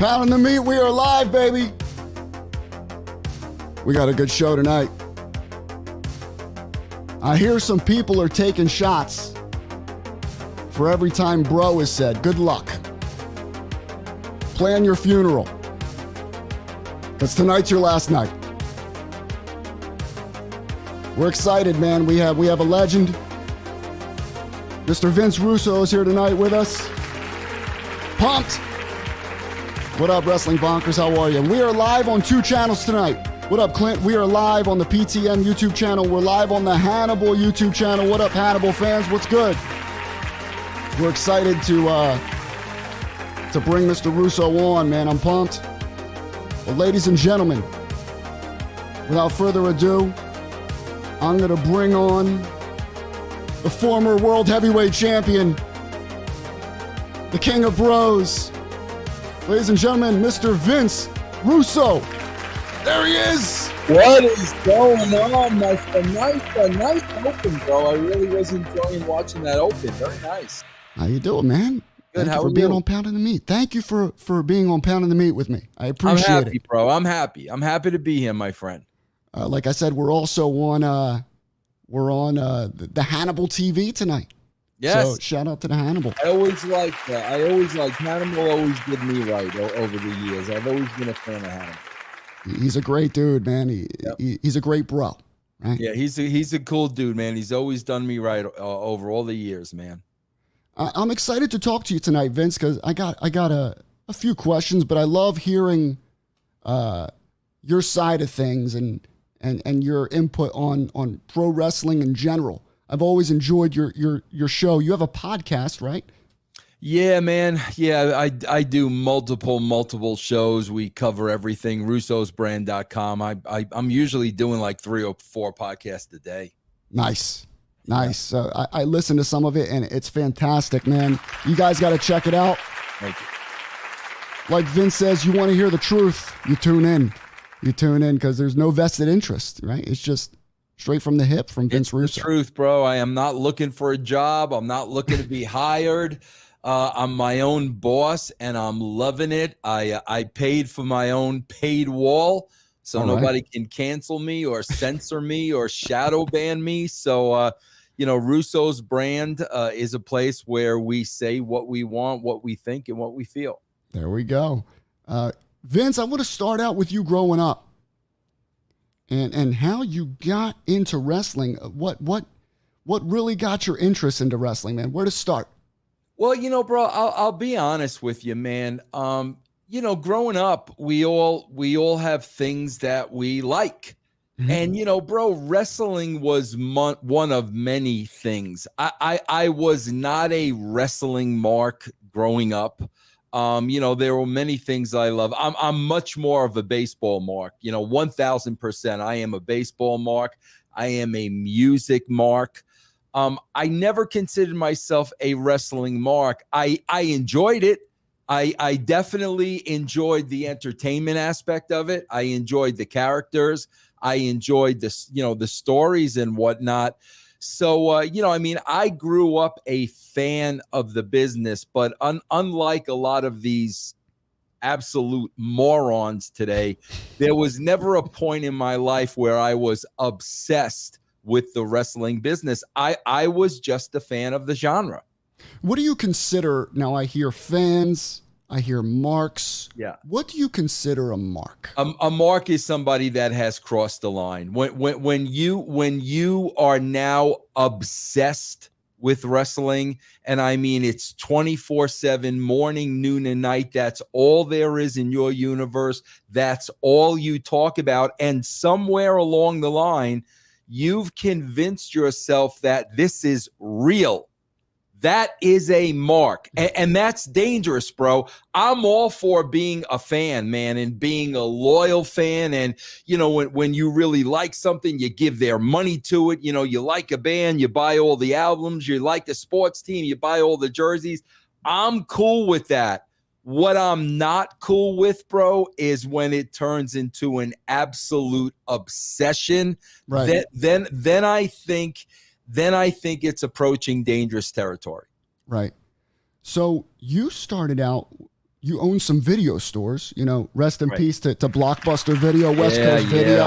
Pounding the meat, we are live, baby. We got a good show tonight. I hear some people are taking shots for every time bro is said. Good luck. Plan your funeral, because tonight's your last night. We're excited, man. We have a legend. Mr. Vince Russo is here tonight with us. Pumped. What up, Wrestling Bonkers? How are you? We are live on 2 channels tonight. What up, Clint? We are live on the PTM YouTube channel. We're live on the Hannibal YouTube channel. What up, Hannibal fans? What's good? We're excited to bring Mr. Russo on, man. I'm pumped. Well, ladies and gentlemen, without further ado, I'm going to bring on the former World Heavyweight Champion, the King of Bros. Ladies and gentlemen, Mr. Vince Russo. There he is. What is going on? A nice open, bro. I really was enjoying watching that open. Very nice. How you doing, man? Good. Thank you for being on Pounding the Meat. Thank you for being on Pounding the Meat with me. I appreciate it. I'm happy, bro. I'm happy to be here, my friend. Like I said, we're also on the Hannibal TV tonight. Yes. So shout out to the Hannibal. I always like that. Hannibal always did me right over the years. I've always been a fan of Hannibal. He's a great dude, man. He's a great bro, right? Yeah, he's a cool dude, man. He's always done me right over all the years, man. I'm excited to talk to you tonight, Vince, because I got a few questions, but I love hearing your side of things and your input on pro wrestling in general. I've always enjoyed your show. You have a podcast, right? Yeah, man. Yeah, I do multiple shows. We cover everything. russosbrand.com. I'm usually doing like 3 or 4 podcasts a day. Nice. I listen to some of it, and it's fantastic, man. You guys got to check it out. Thank you. Like Vince says, you want to hear the truth, you tune in. You tune in because there's no vested interest, right? It's just straight from the hip from Vince Russo. It's the truth, bro. I am not looking for a job. I'm not looking to be hired. I'm my own boss, and I'm loving it. I paid for my own paid wall, so nobody can cancel me or censor me or shadow ban me. So, Russo's brand is a place where we say what we want, what we think, and what we feel. There we go. Vince, I want to start out with you growing up and how you got into wrestling. What really got your interest into wrestling, man? Where to start? Well, bro, I'll be honest with you, man. Growing up, we all have things that we like. Mm-hmm. And, bro, wrestling was one of many things. I was not a wrestling mark growing up. There were many things I love. I'm much more of a baseball mark, 1000%. I am a baseball mark. I am a music mark. I never considered myself a wrestling mark. I enjoyed it. I definitely enjoyed the entertainment aspect of it. I enjoyed the characters. I enjoyed the stories and whatnot. So, I grew up a fan of the business, but unlike a lot of these absolute morons today, there was never a point in my life where I was obsessed with the wrestling business. I was just a fan of the genre. What do you consider, now I hear fans, I hear marks. Yeah. What do you consider a mark? A mark is somebody that has crossed the line. When you are now obsessed with wrestling, and I mean it's 24/7, morning, noon, and night. That's all there is in your universe. That's all you talk about. And somewhere along the line, you've convinced yourself that this is real. That is a mark. And that's dangerous, bro. I'm all for being a fan, man, and being a loyal fan. And, when you really like something, you give their money to it. You like a band, you buy all the albums. You like the sports team, you buy all the jerseys. I'm cool with that. What I'm not cool with, bro, is when it turns into an absolute obsession. Right. Then I think it's approaching dangerous territory. Right. So you started out you own some video stores, you know, rest in Right. peace to Blockbuster Video, West Coast Video.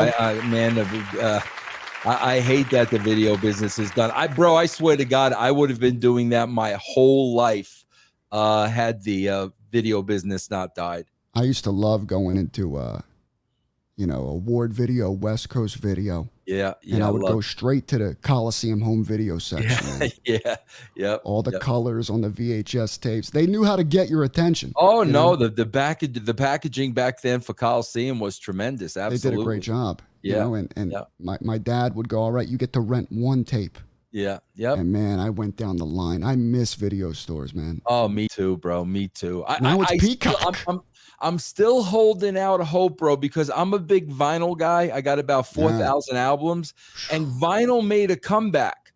I hate that the video business is done. I swear to God, I would have been doing that my whole life had the video business not died. I used to love going into, you know, Award Video, West Coast Video. Yeah. And I would go straight to the Coliseum home video section. Yeah. All the colors on the VHS tapes. They knew how to get your attention. Oh no, the packaging back then for Coliseum was tremendous. Absolutely. They did a great job. Yeah. You know, and my dad would go, all right, you get to rent one tape. Yeah. Yep. And man, I went down the line. I miss video stores, man. Oh, me too, bro. Me too. Now it's Peacock. I'm still holding out hope, bro, because I'm a big vinyl guy. I got about 4,000 albums, and vinyl made a comeback.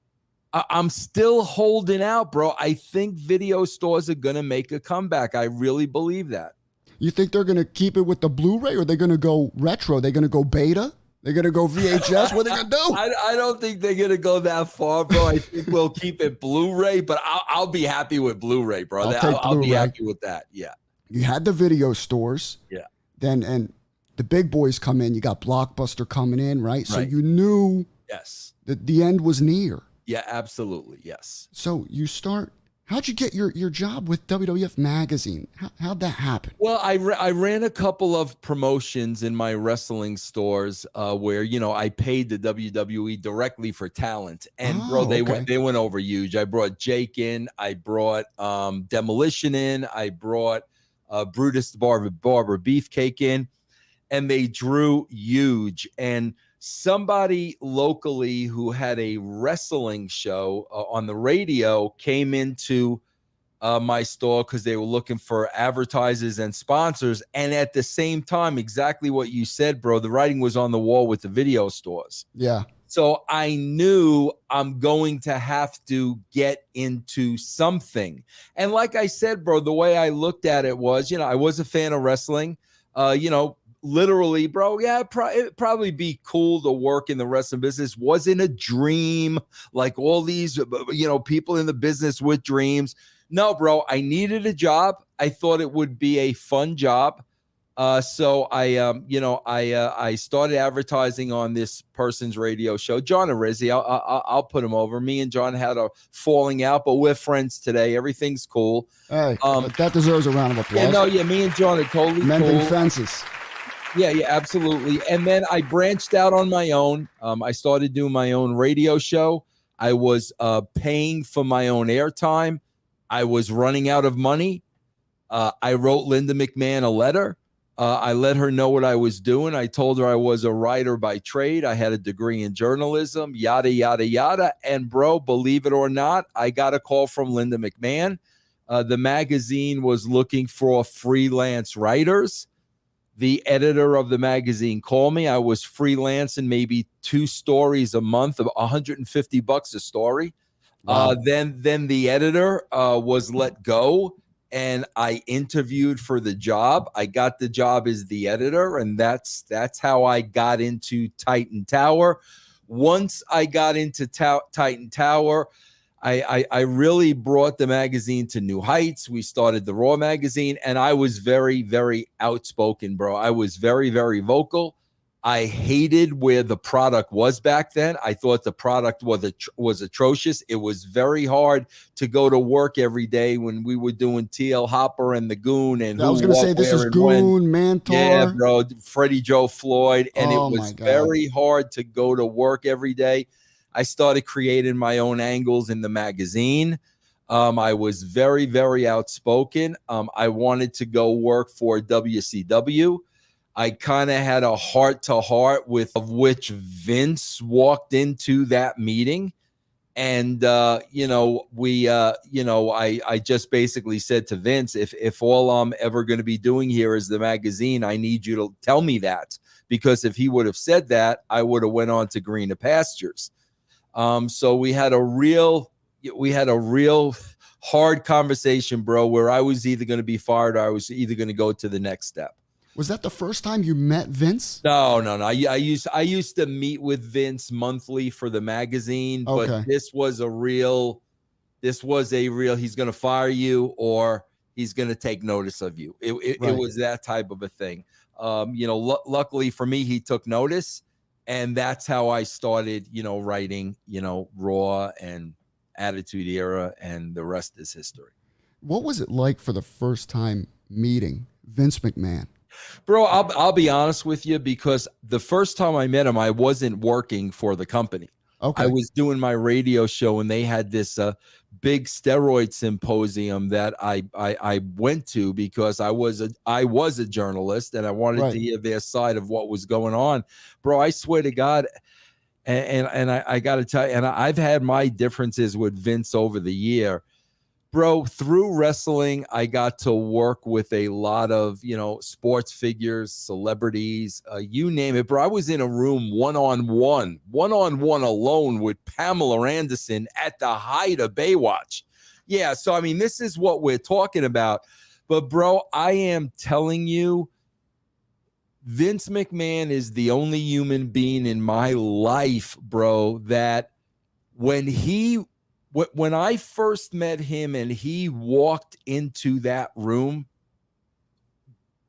I'm still holding out, bro. I think video stores are going to make a comeback. I really believe that. You think they're going to keep it with the Blu-ray, or they're going to go retro? They're going to go beta? They're going to go VHS? What are they going to do? I don't think they're going to go that far, bro. I think we'll keep it Blu-ray, but I'll be happy with Blu-ray, bro. I'll be happy with that. Yeah. You had the video stores. Yeah. Then, and the big boys come in. You got Blockbuster coming in, right? So you knew that the end was near. Yeah, absolutely. Yes. So you start, how'd you get your job with WWF Magazine? How'd that happen? Well, I ran a couple of promotions in my wrestling stores where, you know, I paid the WWE directly for talent. And bro, they went over huge. I brought Jake in. I brought Demolition in. I brought Brutus the Barber Beefcake in, and they drew huge. And somebody locally who had a wrestling show on the radio came into my store because they were looking for advertisers and sponsors. And at the same time, exactly what you said, bro, the writing was on the wall with the video stores. Yeah. So I knew I'm going to have to get into something. And like I said, bro, the way I looked at it was, you know, I was a fan of wrestling, you know, literally, bro. Yeah, it'd probably be cool to work in the wrestling business. Wasn't a dream like all these, you know, people in the business with dreams. No, bro, I needed a job. I thought it would be a fun job. So I started advertising on this person's radio show, John Arizzi. I'll put him over. Me and John had a falling out, but we're friends today. Everything's cool. Hey, that deserves a round of applause. Me and John are totally mending cool. fences. Yeah, absolutely. And then I branched out on my own. I started doing my own radio show. I was paying for my own airtime. I was running out of money. I wrote Linda McMahon a letter. I let her know what I was doing. I told her I was a writer by trade. I had a degree in journalism, yada, yada, yada. And bro, believe it or not, I got a call from Linda McMahon. The magazine was looking for freelance writers. The editor of the magazine called me. I was freelancing maybe 2 stories a month, of $150 a story. Wow. Then the editor was let go. And I interviewed for the job. I got the job as the editor, and that's how I got into Titan Tower. Once I got into Titan Tower, I really brought the magazine to new heights. We started the Raw magazine, and I was very, very outspoken, bro. I was very, very vocal. I hated where the product was back then. I thought the product was atrocious. It was very hard to go to work every day when we were doing TL Hopper and the Goon. And I was going to say, this is Goon, Mantor. Yeah, bro, Freddie Joe Floyd. And it was very hard to go to work every day. I started creating my own angles in the magazine. I was very, very outspoken. I wanted to go work for WCW. I kind of had a heart-to-heart with which Vince walked into that meeting. And, I just basically said to Vince, if all I'm ever going to be doing here is the magazine, I need you to tell me that. Because if he would have said that, I would have went on to greener pastures. So we had a real hard conversation, bro, where I was either going to be fired or I was either going to go to the next step. Was that the first time you met Vince? No. I used to meet with Vince monthly for the magazine, but this was a real, he's going to fire you, or he's going to take notice of you. It Right. was that type of a thing. Luckily for me, he took notice, and that's how I started, writing, Raw and Attitude Era, and the rest is history. What was it like for the first time meeting Vince McMahon? Bro, I'll be honest with you, because the first time I met him, I wasn't working for the company. Okay. I was doing my radio show, and they had this big steroid symposium that I went to because I was a journalist, and I wanted to hear their side of what was going on. Bro, I swear to God, and I got to tell you, and I've had my differences with Vince over the year. Bro, through wrestling, I got to work with a lot of, sports figures, celebrities, you name it. Bro, I was in a room one-on-one alone with Pamela Anderson at the height of Baywatch. Yeah, so, I mean, this is what we're talking about. But, bro, I am telling you, Vince McMahon is the only human being in my life, bro, that when I first met him and he walked into that room,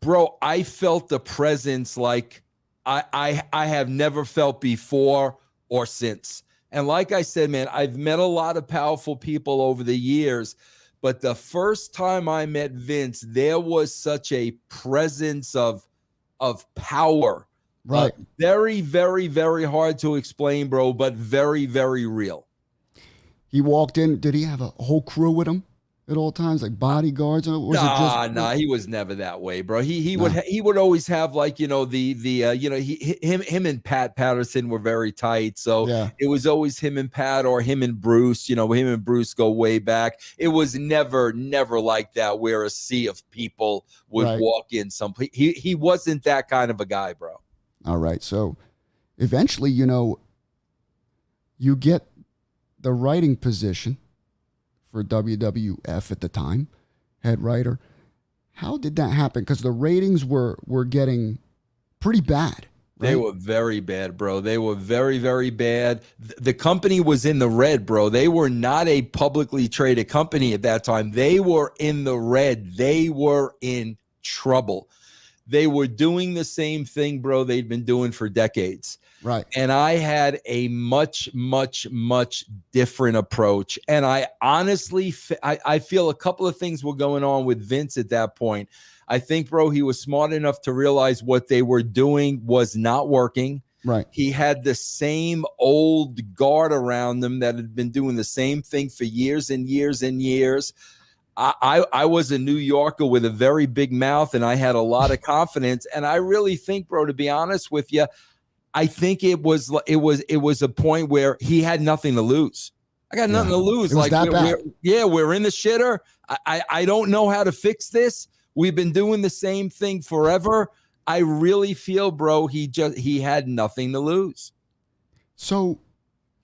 bro, I felt the presence like I have never felt before or since. And like I said, man, I've met a lot of powerful people over the years, but the first time I met Vince, there was such a presence of power. Right. Very, very, very hard to explain, bro, but very, very real. He walked in. Did he have a whole crew with him at all times, like bodyguards? Or was it just he was never that way, bro. He would always have, like, him and Pat Patterson were very tight, so it was always him and Pat, or him and Bruce. Him and Bruce go way back. It was never like that where a sea of people would walk in. He wasn't that kind of a guy, bro. All right, so eventually, you get the writing position for WWF at the time, head writer. How did that happen? Because the ratings were getting pretty bad. Right? They were very bad, bro. They were very, very bad. The company was in the red, bro. They were not a publicly traded company at that time. They were in the red. They were in trouble. They were doing the same thing, bro, they'd been doing for decades. Right. And I had a much, much, much different approach. And I honestly, I feel a couple of things were going on with Vince at that point. I think, bro, he was smart enough to realize what they were doing was not working. Right. He had the same old guard around them that had been doing the same thing for years and years and years. I was a New Yorker with a very big mouth, and I had a lot of confidence. And I really think, bro, to be honest with you, I think it was a point where he had nothing to lose. I got nothing to lose. Like, we're in the shitter. I don't know how to fix this. We've been doing the same thing forever. I really feel, bro, he had nothing to lose. So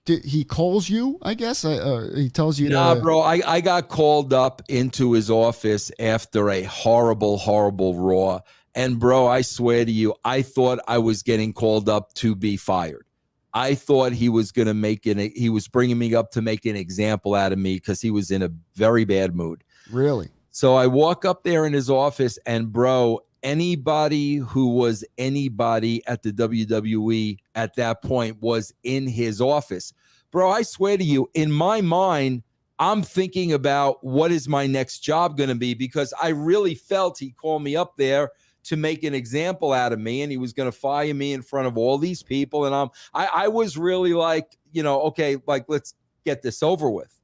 he calls you, I guess? He tells you bro, I got called up into his office after a horrible, horrible Raw. And, bro, I swear to you, I thought I was getting called up to be fired. I thought he was going to he was bringing me up to make an example out of me because he was in a very bad mood. Really? So I walk up there in his office, and, bro, anybody who was anybody at the WWE at that point was in his office. Bro, I swear to you, in my mind, I'm thinking about what is my next job going to be, because I really felt he called me up there to make an example out of me, and he was going to fire me in front of all these people. And I was really like, okay, like, let's get this over with.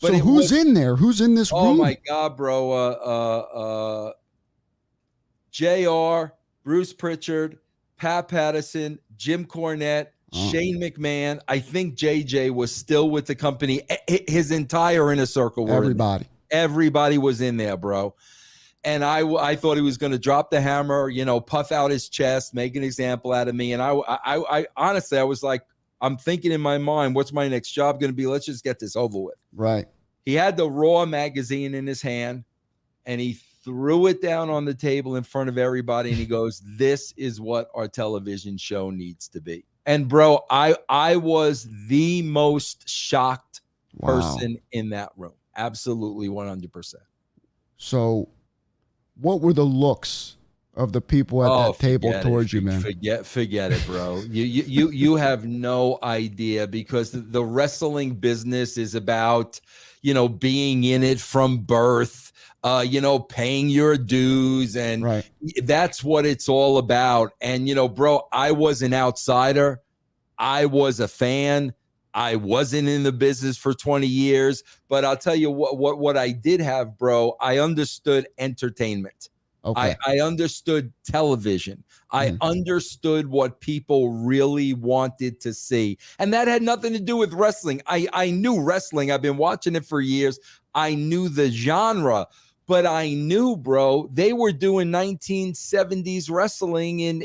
But so who's in there? Who's in this room? Oh my God, bro. JR, Bruce Pritchard, Pat Patterson, Jim Cornette, Shane McMahon. I think JJ was still with the company. His entire inner circle. Everybody was in there, bro. And I thought he was going to drop the hammer, puff out his chest, make an example out of me. And I honestly, I was like, I'm thinking in my mind, what's my next job going to be? Let's just get this over with. Right. He had the Raw magazine in his hand, and he threw it down on the table in front of everybody. And he goes, this is what our television show needs to be. And, bro, I was the most shocked person in that room. Absolutely 100%. So what were the looks of the people at that table towards you, man? Forget it, bro. You have no idea, because the wrestling business is about, being in it from birth, paying your dues, and that's what it's all about. And, bro, I was an outsider. I was a fan. I wasn't in the business for 20 years, but I'll tell you what I did have, bro. I understood entertainment. Okay. I understood television. I understood what people really wanted to see. And that had nothing to do with wrestling. I knew wrestling. I've been watching it for years. I knew the genre, but I knew, bro, they were doing 1970s wrestling in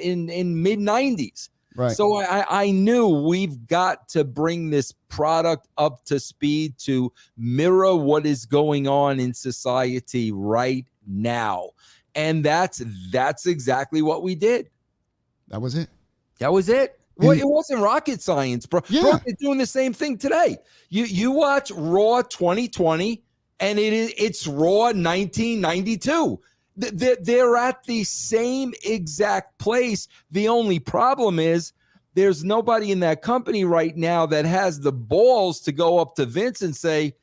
mid 90s. Right. So I knew we've got to bring this product up to speed to mirror what is going on in society right now. And that's exactly what we did. That was it. That was it. Well, it wasn't rocket science, bro. Yeah. Bro, they're doing the same thing today. You watch Raw 2020, and it's Raw 1992. They're at the same exact place. The only problem is there's nobody in that company right now that has the balls to go up to Vince and say,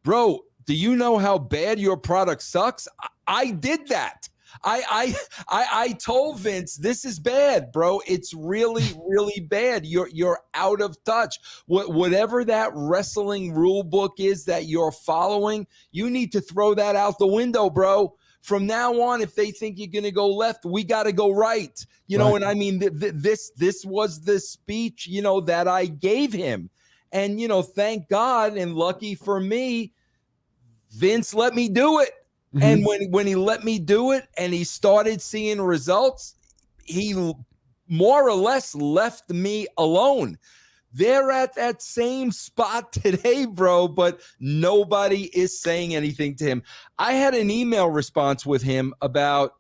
bro, do you know how bad your product sucks? I did that. I told Vince, this is bad, bro. It's really, really bad. You're out of touch. Whatever that wrestling rule book is that you're following, you need to throw that out the window, bro. From now on, if they think you're going to go left, we got to go right. And I mean, this was the speech, that I gave him. And, thank God and lucky for me, Vince let me do it. And when he let me do it and he started seeing results, he more or less left me alone. They're at that same spot today, bro, but nobody is saying anything to him. I had an email response with him about,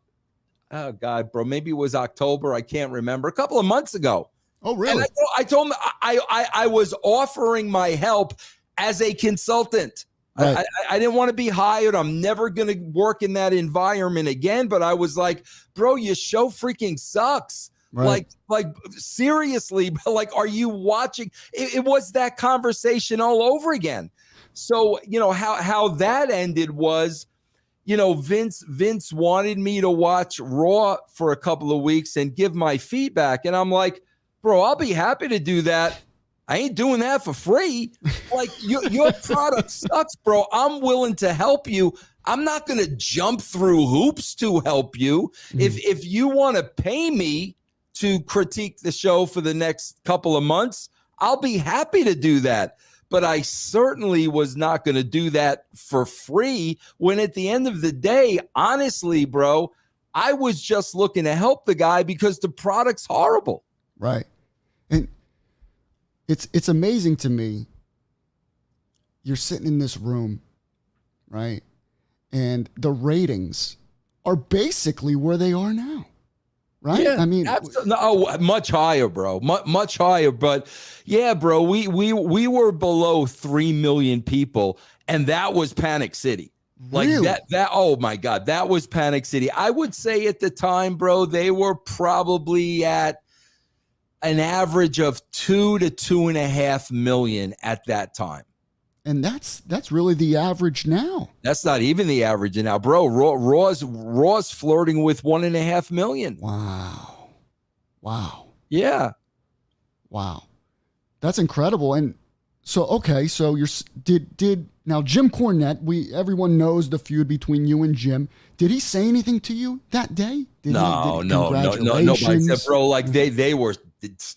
oh God, bro, maybe it was October. I can't remember. A couple of months ago. Oh, really? And I told him I was offering my help as a consultant. Right. I didn't want to be hired. I'm never going to work in that environment again. But I was like, bro, your show freaking sucks. Right. Like seriously, like, are you watching? It was that conversation all over again. So, how that ended was, Vince wanted me to watch Raw for a couple of weeks and give my feedback. And I'm like, bro, I'll be happy to do that. I ain't doing that for free. Like, your product sucks, bro. I'm willing to help you. I'm not going to jump through hoops to help you. If you want to pay me to critique the show for the next couple of months, I'll be happy to do that. But I certainly was not going to do that for free, when at the end of the day, honestly, bro, I was just looking to help the guy because the product's horrible. Right. And it's amazing to me. You're sitting in this room, right? And the ratings are basically where they are now. Right? Yeah, I mean, much higher, bro. Much higher. But yeah, bro, we were below 3 million people, and that was Panic City. Like really? that. Oh my God, that was Panic City. I would say at the time, bro, they were probably at an average of 2 to 2.5 million at that time. And that's really the average now. That's not even the average now, bro. Raw's flirting with 1.5 million. Wow. Yeah. Wow. That's incredible. And so, okay, so did now Jim Cornette, everyone knows the feud between you and Jim. Did he say anything to you that day? No. Nobody said, bro, like they were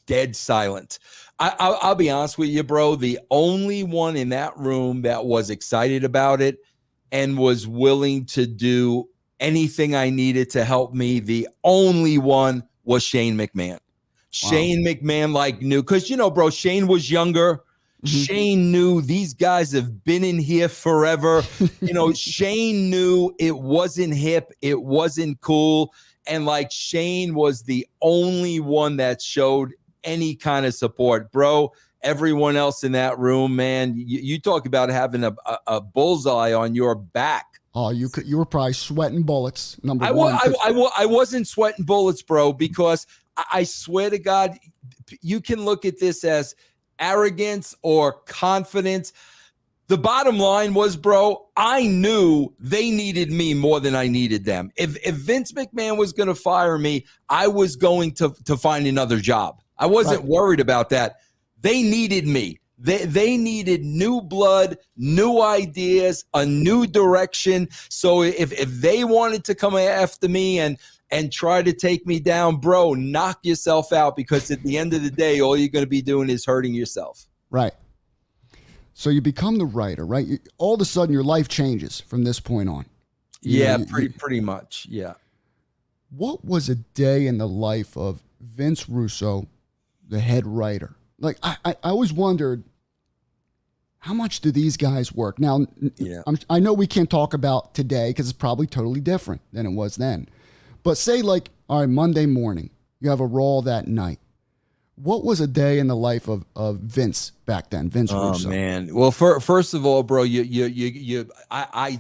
dead silent. I'll be honest with you, bro. The only one in that room that was excited about it and was willing to do anything I needed to help me, the only one was Shane McMahon. Wow. Shane McMahon knew, because, bro, Shane was younger. Shane knew these guys have been in here forever. Shane knew it wasn't hip. It wasn't cool. And Shane was the only one that showed any kind of support, bro. Everyone else in that room, man, you talk about having a bullseye on your back. Oh, you were probably sweating bullets. Number I one. I wasn't sweating bullets, bro, because I swear to God, you can look at this as arrogance or confidence. The bottom line was, bro, I knew they needed me more than I needed them. If Vince McMahon was going to fire me, I was going to find another job. I wasn't worried about that. They needed me. They needed new blood, new ideas, a new direction. So if they wanted to come after me and try to take me down, bro, knock yourself out, because at the end of the day, all you're going to be doing is hurting yourself. Right. So you become the writer, right? All of a sudden, your life changes from this point on. Pretty much. Yeah. What was a day in the life of Vince Russo, the head writer? Like, I always wondered, how much do these guys work? Now, I know we can't talk about today because it's probably totally different than it was then. But say, like, all right, Monday morning, you have a Raw that night. What was a day in the life of Vince back then, Vince Russo? Oh, man. Well, first of all, bro, I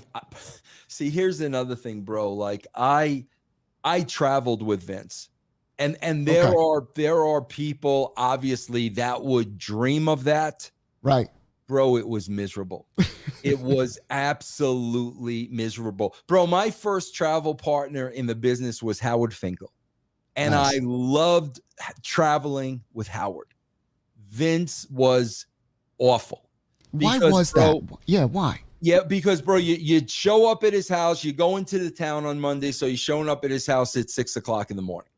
see, here's another thing, bro. Like, I traveled with Vince. And there are people, obviously, that would dream of that. Right. Bro, it was miserable. It was absolutely miserable. Bro, my first travel partner in the business was Howard Finkel. And nice. I loved traveling with Howard. Vince was awful. Why was that? Yeah, why? Yeah, because, bro, you'd show up at his house. You go into the town on Monday, so you're showing up at his house at 6 o'clock in the morning.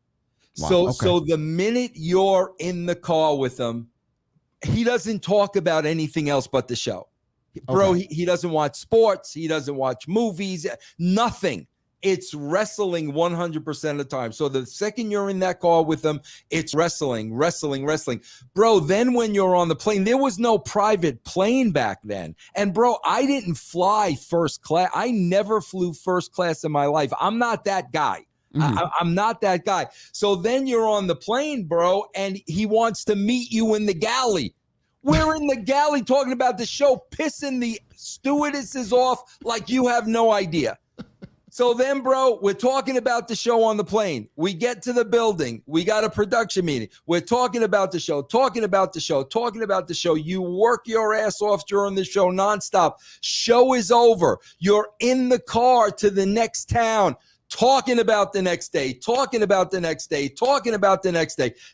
Wow, so the minute you're in the car with him, he doesn't talk about anything else but the show. Bro, he doesn't watch sports. He doesn't watch movies, nothing. It's wrestling 100% of the time. So the second you're in that car with him, it's wrestling. Bro, then when you're on the plane, there was no private plane back then. And, bro, I didn't fly first class. I never flew first class in my life. I'm not that guy. I'm not that guy. So then you're on the plane, bro, and he wants to meet you in the galley. We're in the galley talking about the show, pissing the stewardesses off like you have no idea. So then, bro, we're talking about the show on the plane. We get to the building. We got a production meeting. We're talking about the show. You work your ass off during the show nonstop. Show is over. You're in the car to the next town. Talking about the next day,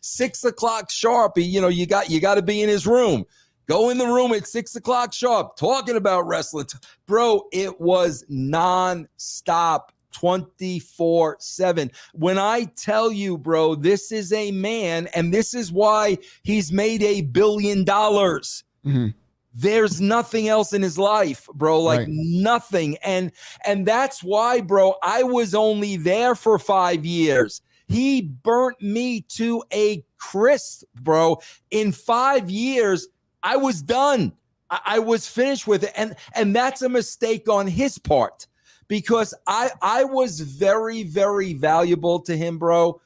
6 o'clock sharp. You got to be in his room. Go in the room at 6 o'clock sharp, talking about wrestling. Bro, it was nonstop, 24/7. When I tell you, bro, this is a man, and this is why he's made $1 billion. Mm-hmm. There's nothing else in his life, bro, like nothing. And that's why, bro, I was only there for 5 years. He burnt me to a crisp, bro. In 5 years, I was done. I was finished with it. And that's a mistake on his part, because I was very, very valuable to him, bro.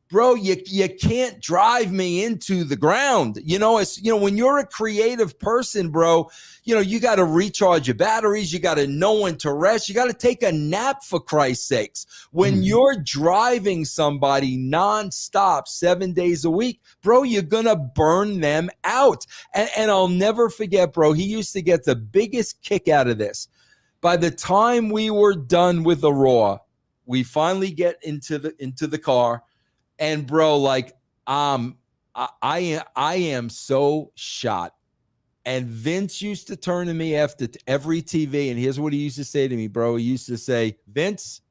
Bro, you can't drive me into the ground. When you're a creative person, bro, you got to recharge your batteries. You got to know when to rest. You got to take a nap, for Christ's sakes. When you're driving somebody nonstop 7 days a week, bro, you're going to burn them out. And I'll never forget, bro, he used to get the biggest kick out of this. By the time we were done with the Raw, we finally get into the car. And, bro, like, I am so shot. And Vince used to turn to me after every TV, and here's what he used to say to me, bro. He used to say, Vince,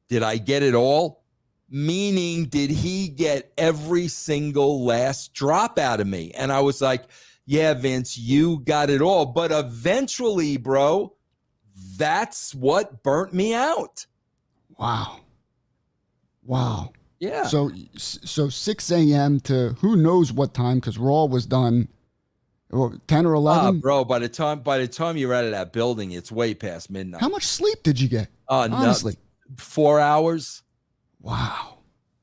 did I get it all? Meaning, did he get every single last drop out of me? And I was like, yeah, Vince, you got it all. But eventually, bro, that's what burnt me out. Wow. Yeah. So 6 a.m. to who knows what time, because Raw was done 10 or 11. Bro, by the time you're out of that building, it's way past midnight. How much sleep did you get? Honestly, 4 hours. Wow.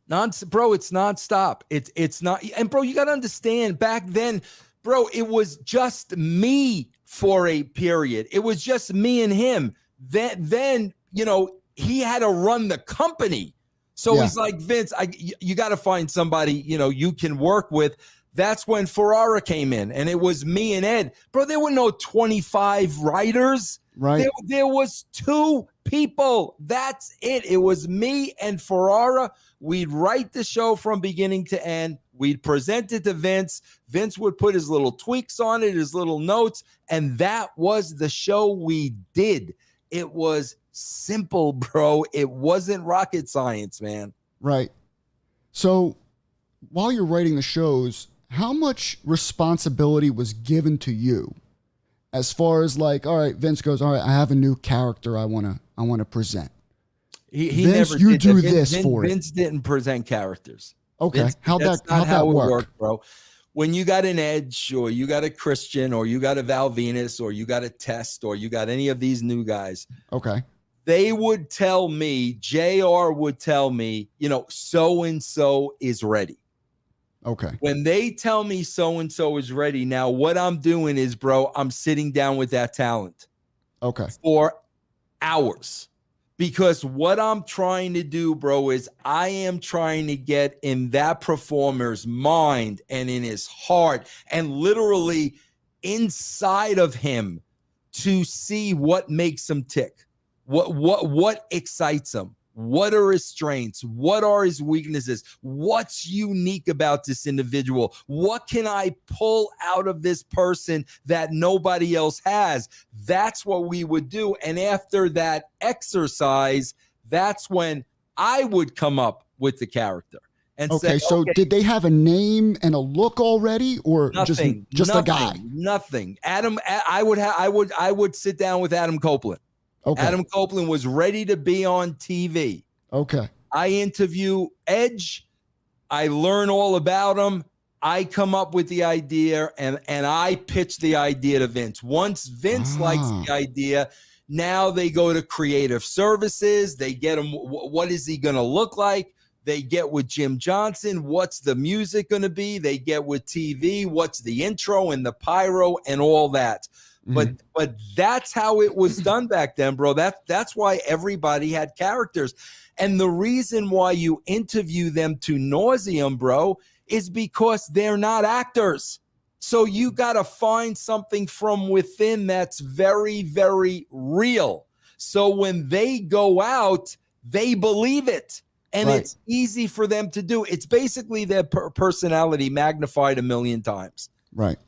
Bro, it's nonstop. It's not. And, bro, you got to understand, back then, bro, it was just me for a period. It was just me and him. Then he had to run the company. So he's like, Vince, you got to find somebody, you can work with. That's when Ferrara came in, and it was me and Ed. Bro, there were no 25 writers. Right. There was 2 people. That's it. It was me and Ferrara. We'd write the show from beginning to end. We'd present it to Vince. Vince would put his little tweaks on it, his little notes, and that was the show we did. It was simple, bro. It wasn't rocket science, man. Right. So while you're writing the shows, how much responsibility was given to you as far as like, all right, Vince goes, all right, I have a new character I want to present. Vince, never you do this for it. Vince didn't present characters. Okay. How'd that work, bro? When you got an Edge or you got a Christian or you got a Val Venus or you got a Test or you got any of these new guys. Okay. They would tell me, JR would tell me, so-and-so is ready. Okay. When they tell me so-and-so is ready, now what I'm doing is, bro, I'm sitting down with that talent. Okay. For hours. Because what I'm trying to do, bro, is I am trying to get in that performer's mind and in his heart and literally inside of him to see what makes him tick. What excites him? What are his strengths? What are his weaknesses? What's unique about this individual? What can I pull out of this person that nobody else has? That's what we would do. And after that exercise, that's when I would come up with the character. And okay, so did they have a name and a look already, or just a guy? Nothing. Adam, I would sit down with Adam Copeland. Okay. Adam Copeland was ready to be on TV. Okay. I interview Edge. I learn all about him. I come up with the idea, and I pitch the idea to Vince. Once Vince likes the idea, now they go to creative services. They get him. What is he going to look like? They get with Jim Johnson. What's the music going to be? They get with TV. What's the intro and the pyro and all that? But that's how it was done back then, bro. That's why everybody had characters. And the reason why you interview them to nauseam, bro, is because they're not actors. So you got to find something from within that's very, very real. So when they go out, they believe it. And it's easy for them to do. It's basically their personality magnified 1,000,000 times. Right.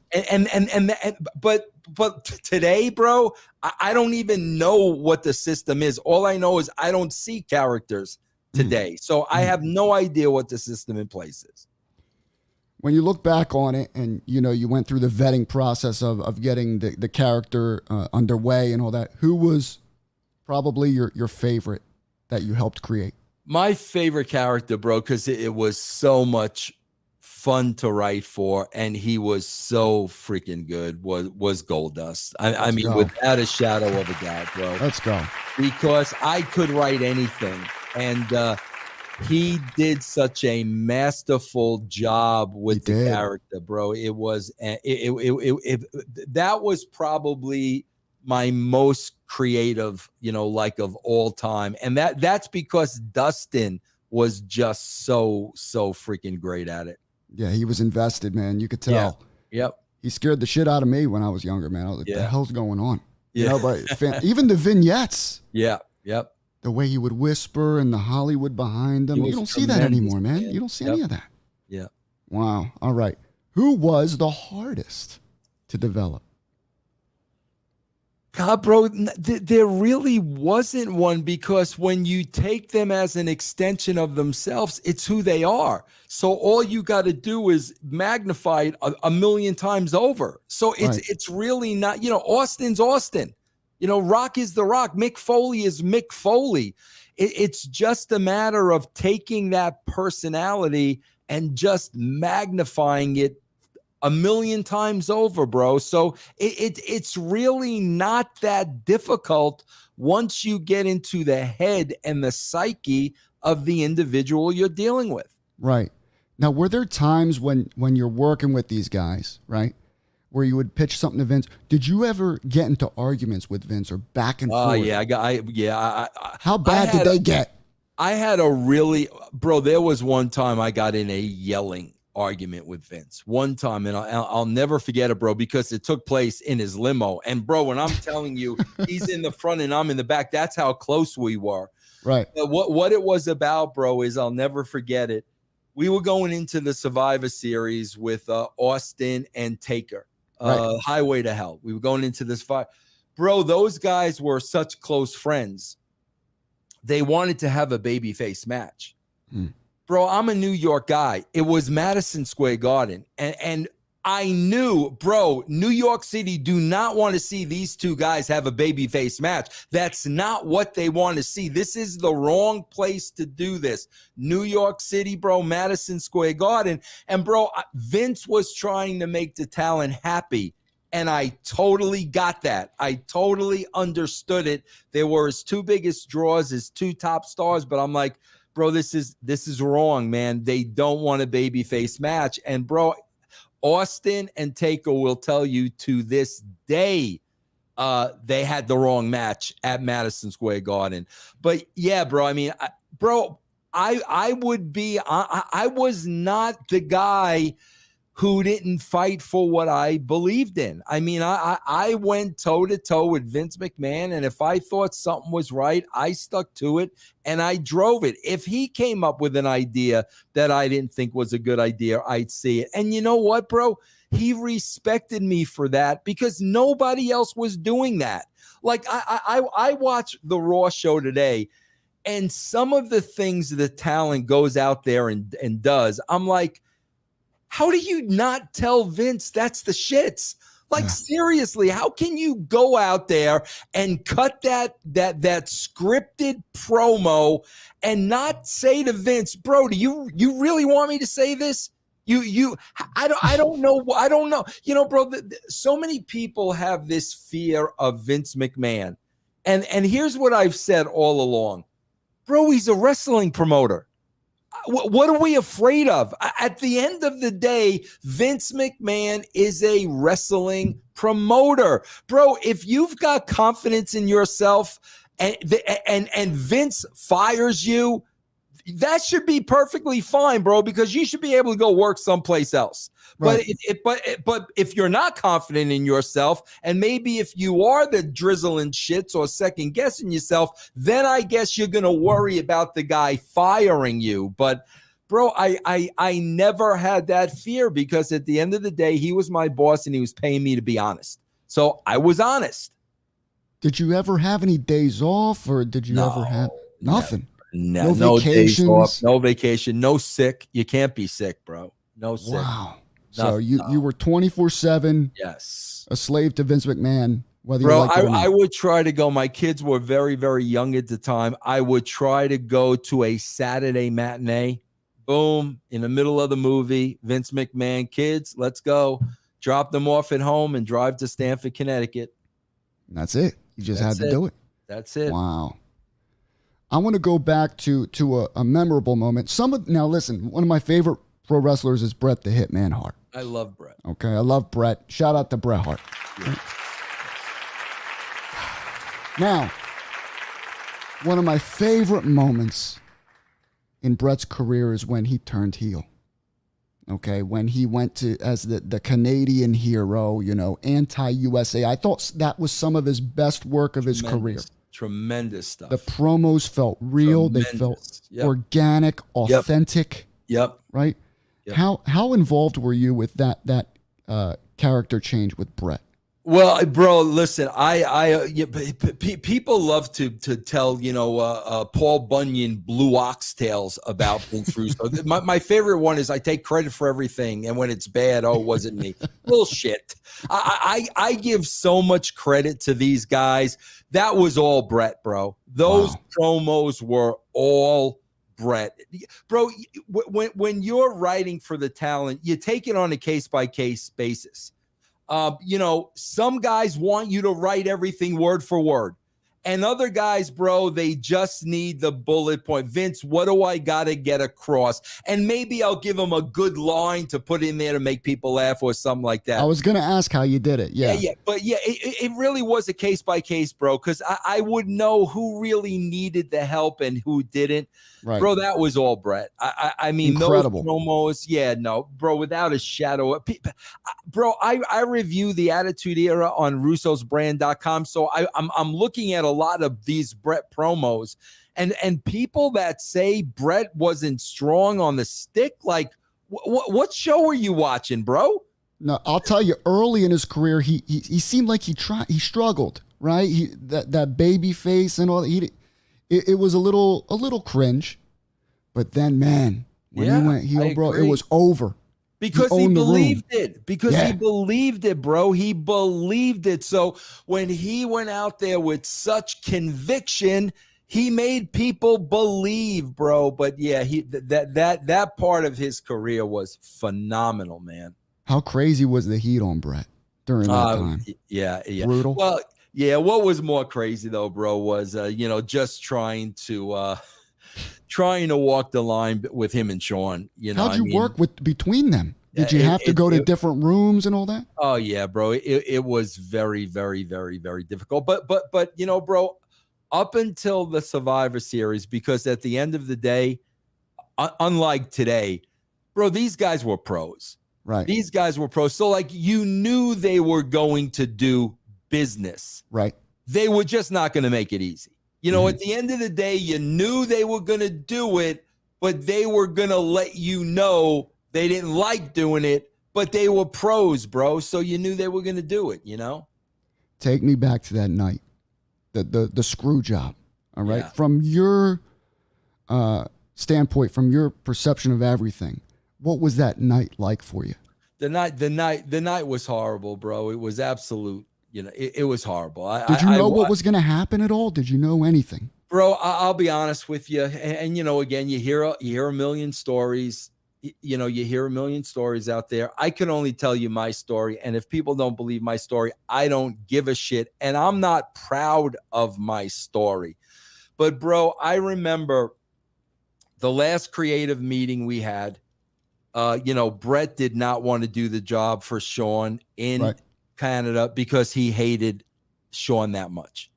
But today, bro, I don't even know what the system is. All I know is I don't see characters today. So I have no idea what the system in place is. When you look back on it and, you went through the vetting process of getting the character underway and all that, who was probably your favorite that you helped create? My favorite character, bro, because it was so much fun to write for, and he was so freaking good, was Goldust. I mean, without a shadow of a doubt, bro. Let's go. Because I could write anything, and he did such a masterful job with the character, bro. It was that was probably my most creative, of all time, and that's because Dustin was just so freaking great at it. Yeah, he was invested, man. You could tell. Yeah. Yep. He scared the shit out of me when I was younger, man. I was like, "The hell's going on?" Yeah. But even the vignettes. Yeah. Yep. The way he would whisper and the Hollywood behind him. You don't see that anymore, man. You don't see any of that. Yeah. Wow. All right. Who was the hardest to develop? God, bro, there really wasn't one, because when you take them as an extension of themselves, it's who they are. So all you got to do is magnify it a million times over. So it's really not, Austin's Austin. Rock is The Rock. Mick Foley is Mick Foley. It's just a matter of taking that personality and just magnifying it a million times over, bro. So it's really not that difficult once you get into the head and the psyche of the individual you're dealing with. Right. Now, were there times when you're working with these guys, right, where you would pitch something to Vince. Did you ever get into arguments with Vince or back and forth? Yeah, How bad did they get? I had a really, bro, there was one time I got in a yelling argument with Vince. One time, and I'll never forget it, bro, because it took place in his limo. And, bro, when I'm telling you, he's in the front and I'm in the back, that's how close we were. Right. But what it was about, bro, is I'll never forget it. We were going into the Survivor Series with Austin and Taker, right. Highway to Hell. We were going into this fight. Bro, those guys were such close friends. They wanted to have a babyface match. Bro, I'm a New York guy. It was Madison Square Garden. And I knew, bro, New York City do not want to see these two guys have a babyface match. That's not what they want to see. This is the wrong place to do this. New York City, bro, Madison Square Garden. And, bro, Vince was trying to make the talent happy. And I totally got that. I totally understood it. They were his two biggest draws, his two top stars. But I'm like, bro, this is wrong, man. They don't want a babyface match. And, bro, Austin and Taker will tell you to this day they had the wrong match at Madison Square Garden. But, yeah, bro, I mean, I was not the guy who didn't fight for what I believed in. I mean, I went toe-to-toe with Vince McMahon, and if I thought something was right, I stuck to it, and I drove it. If he came up with an idea that I didn't think was a good idea, I'd see it. And you know what, bro? He respected me for that because nobody else was doing that. Like, I watched the Raw show today, and some of the things the talent goes out there and does, I'm like, how do you not tell Vince that's the shits? Like, seriously, how can you go out there and cut that scripted promo and not say to Vince, bro, do you really want me to say this? I don't know. You know, bro, so many people have this fear of Vince McMahon. And here's what I've said all along. Bro, he's a wrestling promoter. What are we afraid of? At the end of the day, Vince McMahon is a wrestling promoter. Bro, if you've got confidence in yourself and Vince fires you, that should be perfectly fine, bro, because you should be able to go work someplace else. Right. But if you're not confident in yourself, and maybe if you are the drizzling shits or second guessing yourself, then I guess you're gonna worry about the guy firing you. But bro, I never had that fear because at the end of the day, he was my boss and he was paying me to be honest. So I was honest. Did you ever have any days off, or did you ever have nothing? No vacations, days off, no vacation, no sick. You can't be sick, bro. No sick. Wow. So you were 24/7. Yes. A slave to Vince McMahon. Whether bro, you like it or not. I would try to go. My kids were very, very young at the time. I would try to go to a Saturday matinee. Boom, in the middle of the movie, Vince McMahon, kids, let's go. Drop them off at home and drive to Stamford, Connecticut. And that's it. You just had to do it. That's it. Wow. I want to go back to a memorable moment. Now listen, one of my favorite pro wrestlers is Bret the Hitman Hart. I love Bret. Okay, I love Bret. Shout out to Bret Hart. Yeah. Now, one of my favorite moments in Bret's career is when he turned heel. Okay, when he went to as the Canadian hero, you know, anti-USA. I thought that was some of his best work of his career. Tremendous stuff. The promos felt real. Tremendous. They felt organic, authentic. Yep. Right? Yep. How involved were you with that character change with Bret? Well, bro, listen, people love to tell, you know, Paul Bunyan blue oxtails about Vince Russo. My favorite one is I take credit for everything, and when it's bad, oh, it wasn't me. Bullshit. I give so much credit to these guys. That was all Bret, bro. Those promos were all Bret. Bro, when you're writing for the talent, you take it on a case-by-case basis. You know, some guys want you to write everything word for word. And other guys, bro, they just need the bullet point. Vince, what do I got to get across? And maybe I'll give him a good line to put in there to make people laugh or something like that. I was going to ask how you did it. Yeah. But it really was a case by case, bro, because I would know who really needed the help and who didn't. Right. Bro, that was all Bret. I mean, incredible. Those promos, bro, without a shadow of bro, I review the Attitude Era on russosbrand.com, so I'm looking at a lot of these Bret promos, and people that say Bret wasn't strong on the stick, like, what show are you watching, bro? No, I'll tell you, early in his career, he seemed like he struggled, right? That baby face and all that. It was a little cringe, but then, man, when he went heel, bro, it was over. Because he believed it. Because he believed it, bro. He believed it. So when he went out there with such conviction, he made people believe, bro. But yeah, that part of his career was phenomenal, man. How crazy was the heat on Bret during that time? Yeah. Brutal. Well, yeah, what was more crazy though, bro, was just trying to walk the line with him and Shawn. How'd you work between them? Did you have to go to different rooms and all that? Oh yeah, bro. It was very, very, very, very difficult. But bro, up until the Survivor Series, because at the end of the day, unlike today, bro, these guys were pros. Right. These guys were pros. So like you knew they were going to do business. Right. They were just not going to make it easy. At the end of the day, you knew they were going to do it, but they were going to let you know they didn't like doing it, but they were pros, bro. So you knew they were going to do it, Take me back to that night, the screw job. All right. Yeah. From your standpoint, from your perception of everything, what was that night like for you? The night was horrible, bro. It was absolute. It was horrible. Did you know what was going to happen at all? Did you know anything? Bro, I'll be honest with you. And again, you hear a million stories. You hear a million stories out there. I can only tell you my story. And if people don't believe my story, I don't give a shit. And I'm not proud of my story. But, bro, I remember the last creative meeting we had. Bret did not want to do the job for Shawn in Canada because he hated Shawn that much.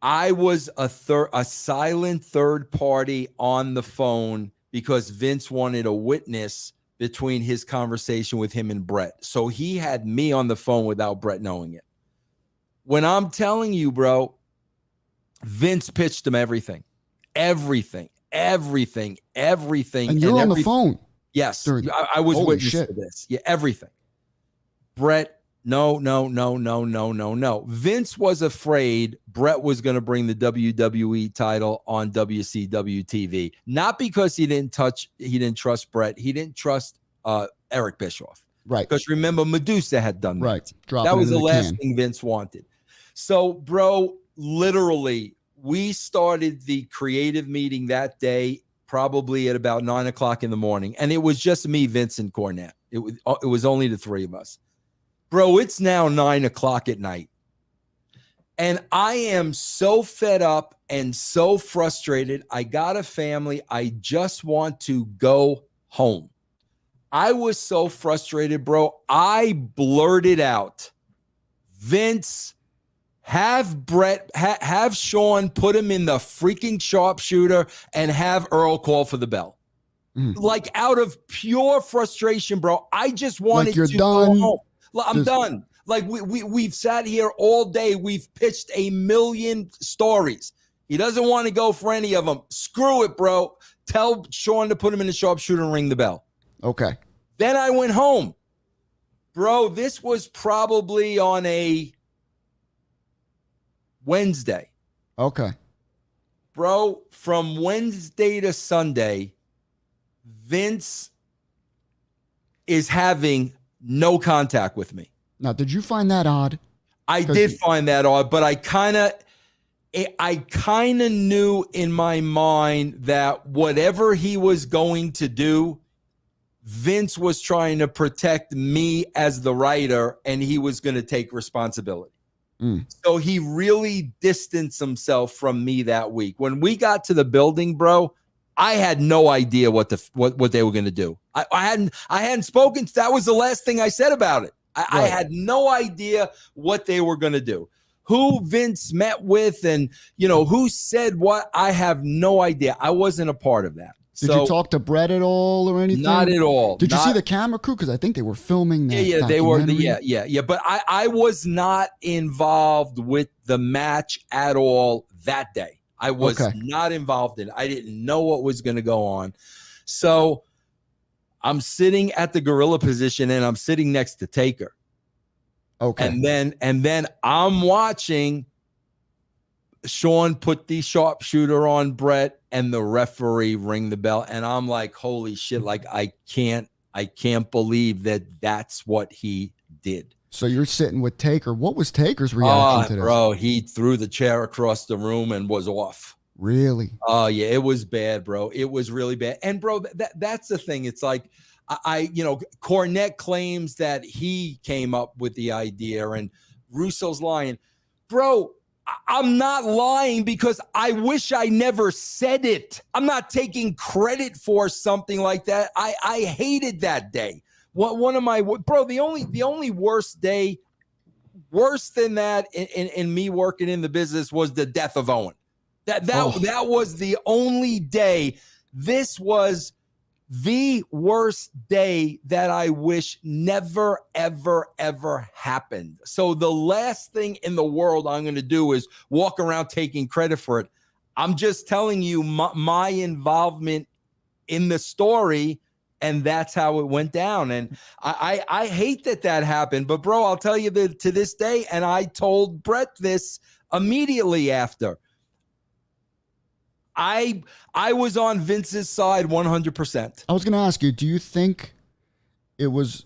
I was a silent third party on the phone because Vince wanted a witness between his conversation with him and Bret. So he had me on the phone without Bret knowing it. When I'm telling you, bro, Vince pitched him everything. And you're on the phone. Yes. I was witness to this. Yeah, everything. Bret, no. Vince was afraid Bret was going to bring the WWE title on WCW TV. Not because he didn't trust Bret. He didn't trust Eric Bischoff. Right. Because remember, Medusa had done that. Right. That was the last thing Vince wanted. So, bro, literally, we started the creative meeting that day, probably at about 9:00 in the morning. And it was just me, Vince, and Cornette. It was only the three of us. Bro, it's now 9:00 at night. And I am so fed up and so frustrated. I got a family. I just want to go home. I was so frustrated, bro. I blurted out, Vince, have Bret, have Shawn put him in the freaking sharpshooter and have Earl call for the bell. Like out of pure frustration, bro. I just wanted to go home. I'm done. Like we've sat here all day. We've pitched a million stories. He doesn't want to go for any of them. Screw it, bro. Tell Shawn to put him in the sharpshooter and ring the bell. Okay. Then I went home. Bro, this was probably on a Wednesday. Okay. Bro, from Wednesday to Sunday, Vince is having no contact with me. Now, did you find that odd? I did find that odd, but I kind of knew in my mind that whatever he was going to do, Vince was trying to protect me as the writer, and he was going to take responsibility. So he really distanced himself from me that week. When we got to the building, bro, I had no idea what they were going to do. I hadn't spoken. That was the last thing I said about it. I had no idea what they were going to do. Who Vince met with and, who said what, I have no idea. I wasn't a part of that. Did you talk to Brett at all or anything? Not at all. Did you see the camera crew? Because I think they were filming that. Yeah, they were. Yeah. But I was not involved with the match at all that day. I was not involved in it. I didn't know what was going to go on. So I'm sitting at the gorilla position and I'm sitting next to Taker. Okay. And then I'm watching Sean put the sharpshooter on Brett and the referee ring the bell. And I'm like, holy shit. Like, I can't believe that that's what he did. So you're sitting with Taker. What was Taker's reaction to this? Bro, he threw the chair across the room and was off. Really? Oh, yeah. It was bad, bro. It was really bad. And, bro, that's the thing. It's like, Cornette claims that he came up with the idea and Russo's lying. Bro, I'm not lying because I wish I never said it. I'm not taking credit for something like that. I hated that day. One of my, bro, the only worst day, worse than that in me working in the business was the death of Owen. That was the only day. This was the worst day that I wish never, ever, ever happened. So the last thing in the world I'm going to do is walk around taking credit for it. I'm just telling you my involvement in the story, and that's how it went down. And I hate that happened. But, bro, I'll tell you that to this day, and I told Brett this immediately after, I was on Vince's side 100%. I was going to ask you, do you think it was,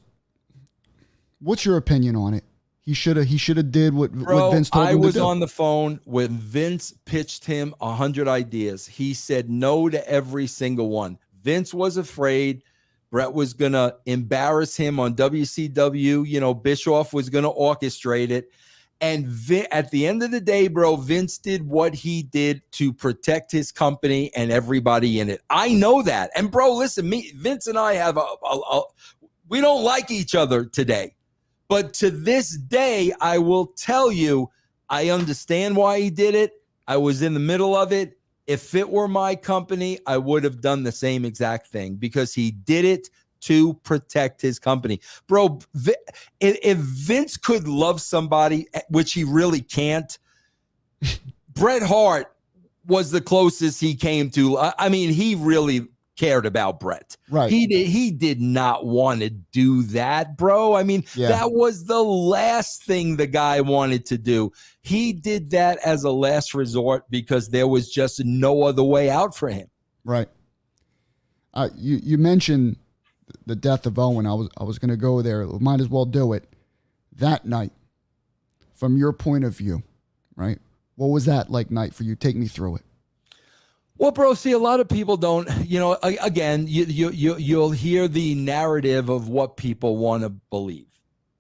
what's your opinion on it? He should have did what Vince told him to do. I was on the phone when Vince pitched him 100 ideas. He said no to every single one. Vince was afraid Brett was going to embarrass him on WCW. Bischoff was going to orchestrate it. And at the end of the day, bro, Vince did what he did to protect his company and everybody in it. I know that. And, bro, listen, Vince and I have we don't like each other today. But to this day, I will tell you, I understand why he did it. I was in the middle of it. If it were my company, I would have done the same exact thing because he did it to protect his company. Bro, if Vince could love somebody, which he really can't, Bret Hart was the closest he came to. I mean, he really cared about Bret. Right. He did not want to do that, bro. I mean, that was the last thing the guy wanted to do. He did that as a last resort because there was just no other way out for him. Right. You mentioned the death of Owen. I was going to go there. Might as well do it. That night, from your point of view, right? What was that like night for you? Take me through it. Well, bro, see, a lot of people don't, again, you'll hear the narrative of what people want to believe.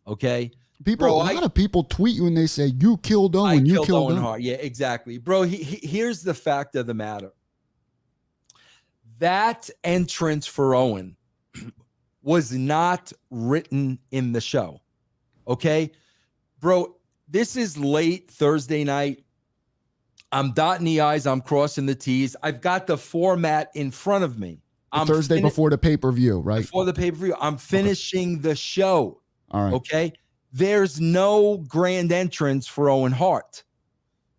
Okay. A lot of people tweet you and they say, you killed Owen. You killed Owen Hart. Yeah, exactly. Bro, here's the fact of the matter. That entrance for Owen was not written in the show. Okay. Bro, this is late Thursday night. I'm dotting the I's. I'm crossing the T's. I've got the format in front of me. Thursday before the pay-per-view, right? Before the pay-per-view. I'm finishing the show. All right. Okay. There's no grand entrance for Owen Hart.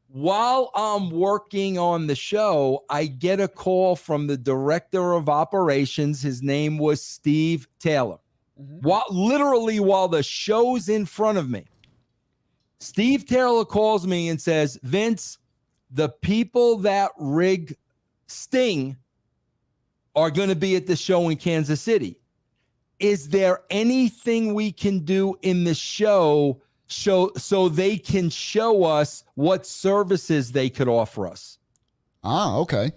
While I'm working on the show, I get a call from the director of operations. His name was Steve Taylor. Mm-hmm. While the show's in front of me, Steve Taylor calls me and says, Vince, the people that rig Sting are going to be at the show in Kansas City. Is there anything we can do in the show so they can show us what services they could offer us? Ah, okay.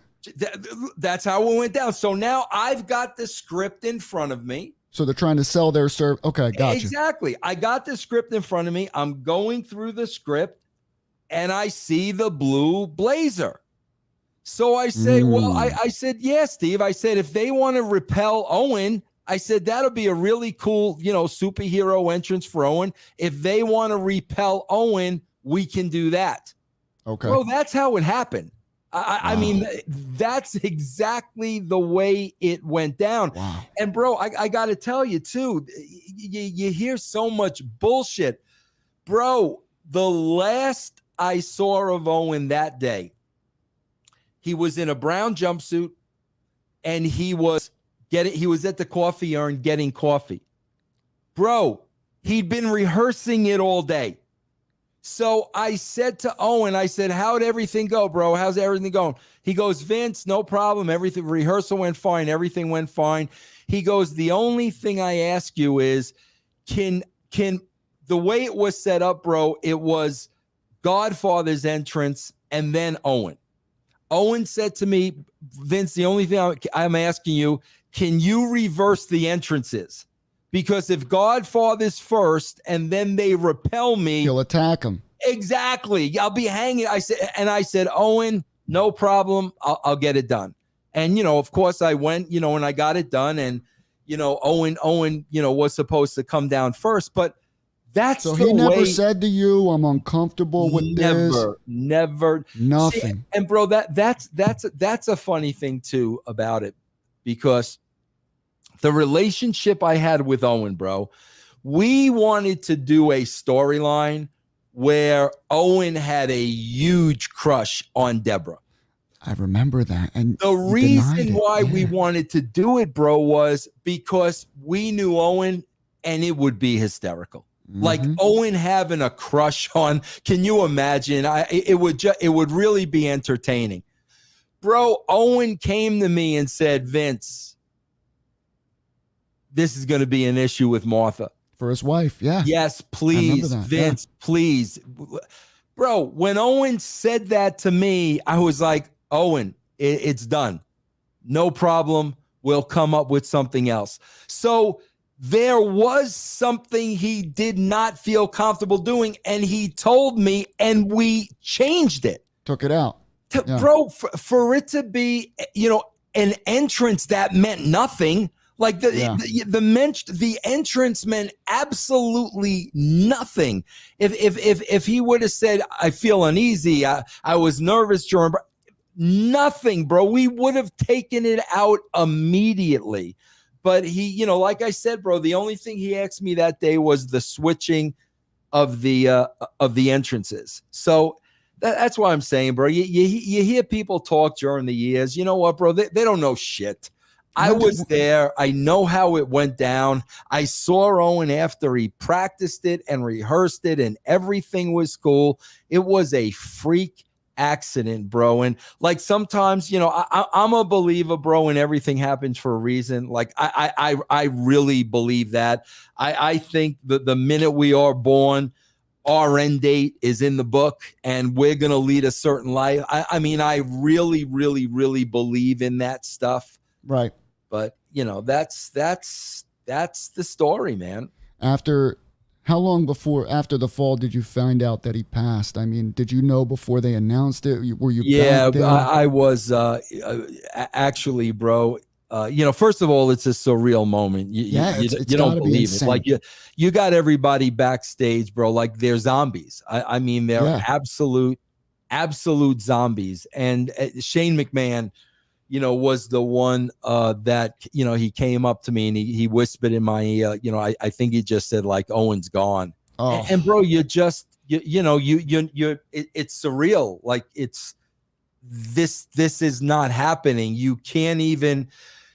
That's how it went down. So now I've got the script in front of me. So they're trying to sell their service. Okay, gotcha. Exactly. I got the script in front of me. I'm going through the script. and I see the blue blazer. So I say, well, I said, yeah, Steve. I said, if they want to repel Owen, I said, that'll be a really cool, superhero entrance for Owen. If they want to repel Owen, we can do that. Okay. Bro, that's how it happened. I mean, that's exactly the way it went down. Wow. And bro, I got to tell you too, you hear so much bullshit. Bro, the last I saw of Owen that day, he was in a brown jumpsuit and he was at the coffee urn getting coffee. Bro, he'd been rehearsing it all day. So I said to Owen, I said, how'd everything go, bro? How's everything going? He goes, Vince, no problem. Everything, rehearsal went fine. Everything went fine. He goes, the only thing I ask you is, can the way it was set up, bro, it was Godfather's entrance and then Owen. Owen said to me, Vince, the only thing I'm asking you, can you reverse the entrances? Because if Godfather's first and then they repel me, you'll attack him. Exactly. I'll be hanging. I said, Owen, no problem. I'll get it done. And, of course I went, and I got it done. And, Owen, was supposed to come down first, but that's so the he never way, said to you, I'm uncomfortable with this. Never. Nothing. See, and bro, that's a funny thing too about it, because the relationship I had with Owen, bro, we wanted to do a storyline where Owen had a huge crush on Deborah. I remember that. And the reason why we wanted to do it, bro, was because we knew Owen and it would be hysterical. Like Owen having a crush on, can you imagine? It would really be entertaining. Bro, Owen came to me and said, Vince, this is going to be an issue with Martha. For his wife, yeah. Yes, please, Vince, please. Bro, when Owen said that to me, I was like, Owen, it's done. No problem. We'll come up with something else. So there was something he did not feel comfortable doing, and he told me, and we changed it. Took it out. Bro, for it to be, an entrance that meant nothing. Like the entrance meant absolutely nothing. If he would have said, I feel uneasy, I was nervous during, nothing, bro. We would have taken it out immediately. But he, like I said, bro, the only thing he asked me that day was the switching of the entrances. So that's why I'm saying, bro, you hear people talk during the years. You know what, bro? They don't know shit. I was there. I know how it went down. I saw Owen after he practiced it and rehearsed it and everything was cool. It was a freak accident, bro. And like sometimes, I'm a believer, bro, and everything happens for a reason. Like I really believe that. I think that the minute we are born, our end date is in the book and we're going to lead a certain life. I mean, I really, really, really believe in that stuff. Right. But, that's the story, man. How long after the fall did you find out that he passed? I mean, did you know before they announced it? Were you back there? I was actually, bro. First of all, it's a surreal moment. You don't believe it. Like you got everybody backstage, bro. Like they're zombies. I mean, they're absolute zombies. And Shane McMahon, was the one that, he came up to me and he whispered in my ear, I think he just said like, Owen's gone. Oh. And bro, it's surreal. Like this is not happening. You can't even,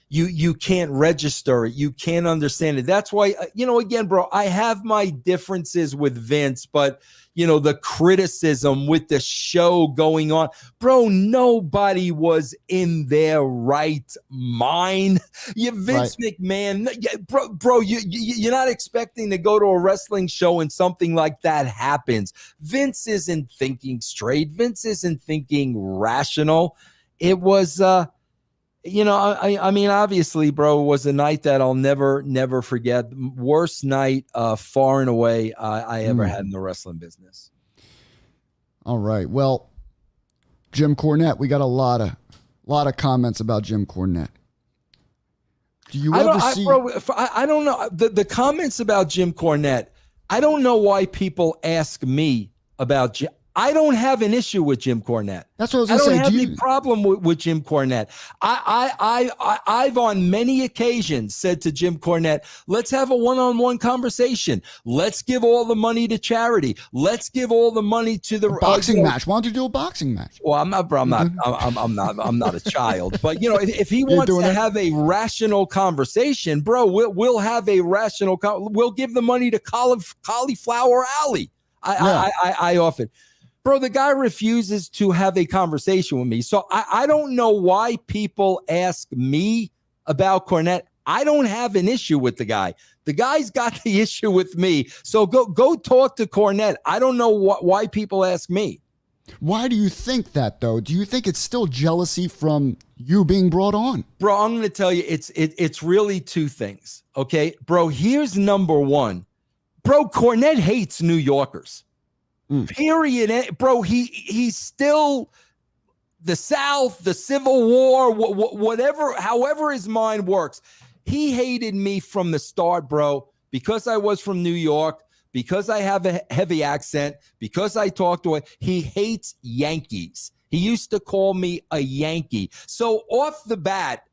you can't register it. You can't understand it. That's why, again, bro, I have my differences with Vince, but the criticism with the show going on, bro, nobody was in their right mind. Vince McMahon, bro, you're not expecting to go to a wrestling show and something like that happens. Vince isn't thinking straight. Vince isn't thinking rational. It was, I mean, obviously, bro, it was a night that I'll never forget. Worst night, far and away, I ever had in the wrestling business. All right. Well, Jim Cornette, we got a lot of comments about Jim Cornette. Do you ever see? I don't know the comments about Jim Cornette. I don't know why people ask me about Jim. I don't have an issue with Jim Cornette. That's what I was going to say. I don't have any problem with Jim Cornette. I've on many occasions said to Jim Cornette, let's have a one-on-one conversation. Let's give all the money to charity. Let's give all the money to the boxing match. Why don't you do a boxing match? Well, I'm not a child. But if he wants to have a rational conversation, bro, we'll have a rational. We'll give the money to Cauliflower Alley. I often. Bro, the guy refuses to have a conversation with me. So I don't know why people ask me about Cornette. I don't have an issue with the guy. The guy's got the issue with me. So go talk to Cornette. I don't know why people ask me. Why do you think that, though? Do you think it's still jealousy from you being brought on? Bro, I'm going to tell you, it's really two things, okay? Bro, here's number one. Bro, Cornette hates New Yorkers. Period. Bro, he's still the South, the Civil War, whatever, however his mind works. He hated me from the start, bro, because I was from New York, because I have a heavy accent, because I talk to it. He hates Yankees. He used to call me a Yankee. So off the bat,